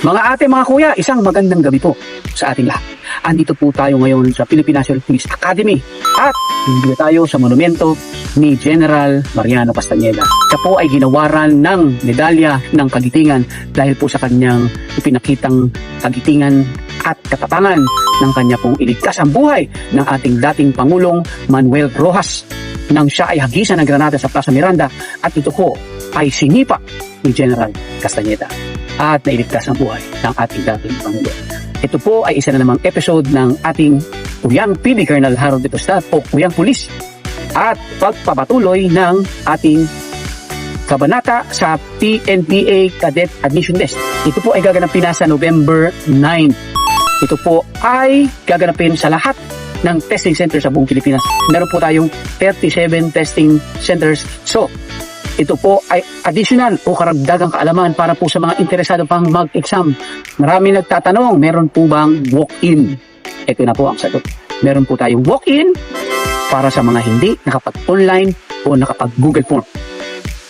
Mga ate, mga kuya, isang magandang gabi po sa ating lahat. Andito po tayo ngayon sa Philippine National Police Academy at hindi tayo sa monumento ni General Mariano Castañeda. Siya po ay ginawaran ng medalya ng kagitingan dahil po sa kanyang ipinakitang kagitingan at katapangan ng kanya pong iligtas ang buhay ng ating dating Pangulong Manuel Rojas nang siya ay hagisan ng granada sa Plaza Miranda at ito po ay sinipa ni General Castañeda at nailigtas ang buhay ng ating dating Pangulo. Ito po ay isa na namang episode ng ating Kuyang PD Colonel Harold de Tostad o Kuyang Pulis at pagpapatuloy ng ating kabanata sa PNPA Cadet Admission Test. Ito po ay gaganapin na sa November 9. Ito po ay gaganapin sa lahat ng testing center sa buong Pilipinas. Meron po tayong 37 testing centers. So, ito po ay additional o karagdagang kaalaman para po sa mga interesado pang mag-exam. Marami nagtatanong, meron po bang walk-in? Ito na po ang sagot. Meron po tayong walk-in para sa mga hindi nakapag-online o nakapag-Google Form.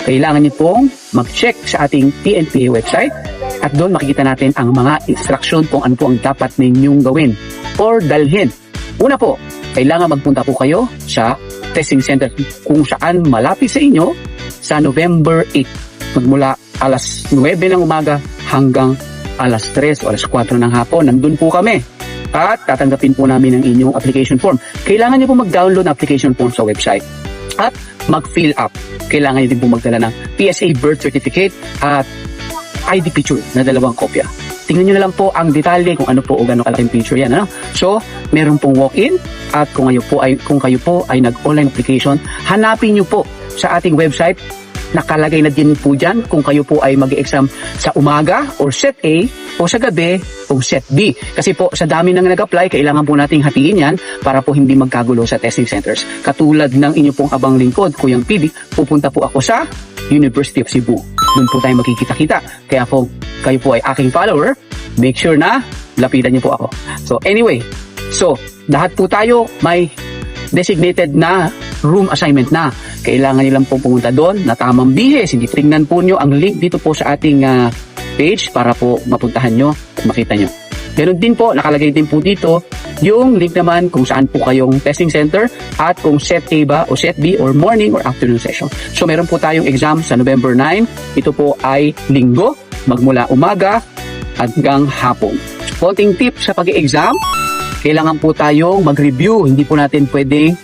Kailangan niyo pong mag-check sa ating PNPA website at doon makikita natin ang mga instruction kung ano po ang dapat ninyong gawin or dalhin. Una po, kailangan magpunta po kayo sa testing center kung saan malapit sa inyo sa November 8. Magmula alas 9 ng umaga hanggang alas 3 o alas 4 ng hapon. Nandun po kami at tatanggapin po namin ang inyong application form. Kailangan niyo po mag-download ng application form sa website at mag-fill up. Kailangan niyo din po magdala ng PSA birth certificate at ID picture na 2 kopya. Tingnan nyo na lang po ang detalye kung ano po o gano'ng kalaking picture yan. Ano? So, meron pong walk-in at kung kayo po ay nag-online application, hanapin nyo po sa ating website. Nakalagay na din po dyan kung kayo po ay mag-exam sa umaga or set A o sa gabi o set B. Kasi po sa dami nang nag-apply, kailangan po nating hatiin yan para po hindi magkagulo sa testing centers. Katulad ng inyo pong abang lingkod, Kuyang PD, pupunta po ako sa University of Cebu. Doon po tayo magkikita-kita. Kaya po kayo po ay aking follower, make sure na lapidan niyo po ako. So anyway, lahat po tayo may designated na room assignment na. Kailangan nilang po pumunta doon na tamang bihis. Hindi tingnan po nyo ang link dito po sa ating page para po mapuntahan nyo at makita nyo. Ganun din po, nakalagay din po dito yung link naman kung saan po kayong testing center at kung set A ba o set B or morning or afternoon session. So meron po tayong exam sa November 9. Ito po ay linggo, magmula umaga hanggang hapon. Konting tip sa pag-exam, kailangan po tayong mag-review. Hindi po natin pwedeng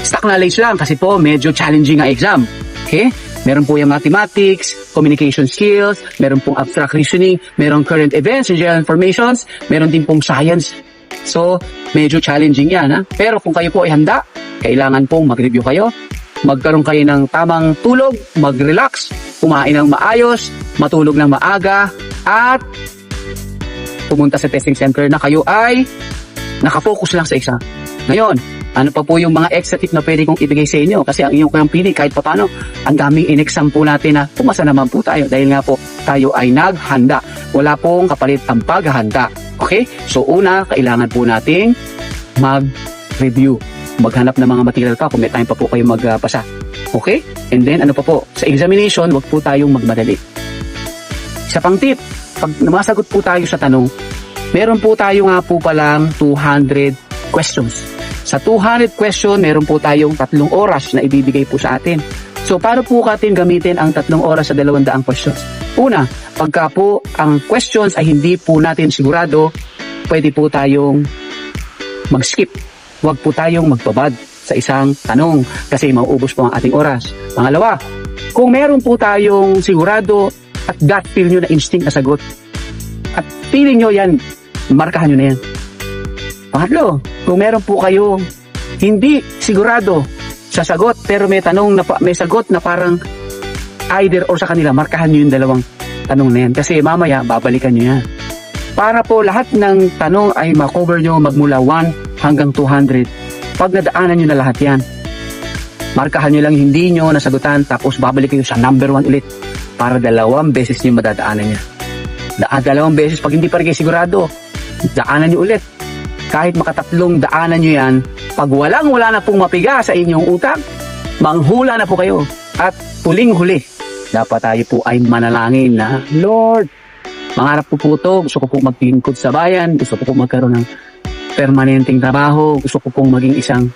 stock knowledge lang kasi po medyo challenging ang exam. Okay? Meron po yung mathematics, communication skills, meron pong abstract reasoning, meron current events and general informations, meron din pong science. So, medyo challenging yan. Ha? Pero kung kayo po ay handa, kailangan pong mag-review kayo, magkaroon kayo ng tamang tulog, mag-relax, kumain ng maayos, matulog ng maaga, at pumunta sa testing center na kayo ay nakafocus lang sa exam. Ngayon, ano pa po yung mga extra tip na pwede kong ibigay sa inyo? Kasi ang inyong Kuyang PD, kahit papano, ang daming in-exam po natin na pumasa naman po tayo dahil nga po tayo ay naghanda. Wala pong kapalit ang paghahanda. Okay? So una, kailangan po nating mag-review. Maghanap ng mga material pa kung may time pa po kayo magpasa. Okay? And then, ano pa po? Sa examination, wag po tayong magmadali. Isa pang tip, pag namasagot po tayo sa tanong, meron po tayo nga po palang 200 questions. Sa 200 question, meron po tayong 3 oras na ibibigay po sa atin. So, paano po natin gamitin ang 3 oras sa 200 questions? Una, pagka po ang questions ay hindi po natin sigurado, pwede po tayong mag-skip. Huwag po tayong magpabad sa isang tanong kasi mauubos po ang ating oras. Pangalawa, kung meron po tayong sigurado at gut feel nyo na instinct na sagot at feeling nyo yan, markahan nyo na yan. Pangatlo, kung meron po kayo hindi sigurado sa sagot pero may sagot na parang either or sa kanila, markahan nyo yung 2 tanong na yan kasi mamaya babalikan nyo yan. Para po lahat ng tanong ay makover nyo magmula 1 hanggang 200. Pag nadaanan nyo na lahat yan, markahan nyo lang hindi nyo nasagutan tapos babalik kayo sa number 1 ulit para 2 beses nyo madadaanan niya. 2 beses, pag hindi pa rin kayo sigurado, daanan nyo ulit. Kahit makatatlong daanan nyo yan, pag wala na pong mapiga sa inyong utak, manghula na po kayo. At huling-huli, dapat tayo po ay manalangin na, Lord, Mangarap ko po to, gusto ko po maglingkod sa bayan, gusto ko po magkaroon ng permanenteng trabaho, gusto ko pong maging isang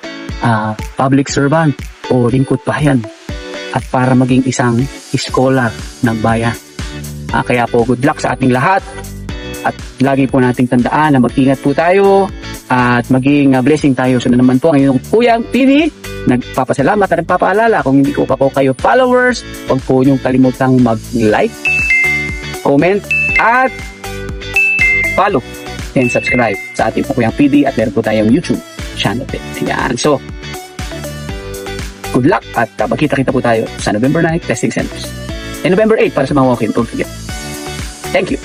public servant o lingkod bayan at para maging isang scholar ng bayan. Kaya po good luck sa ating lahat at lagi po nating tandaan na mag-ingat po tayo at maging blessing tayo. So na naman po ang inyong Kuyang TV, nagpapasalamat at nagpapaalala kung hindi ko pa po kayo followers, huwag po niyong kalimutang mag-like, comment at follow and subscribe sa ating Kuyang TV at meron po tayong YouTube channel din. Ayan. So, good luck at magkita-kita po tayo sa November 9 testing centers. And November 8 para sa mga walk-in. Don't forget. Thank you.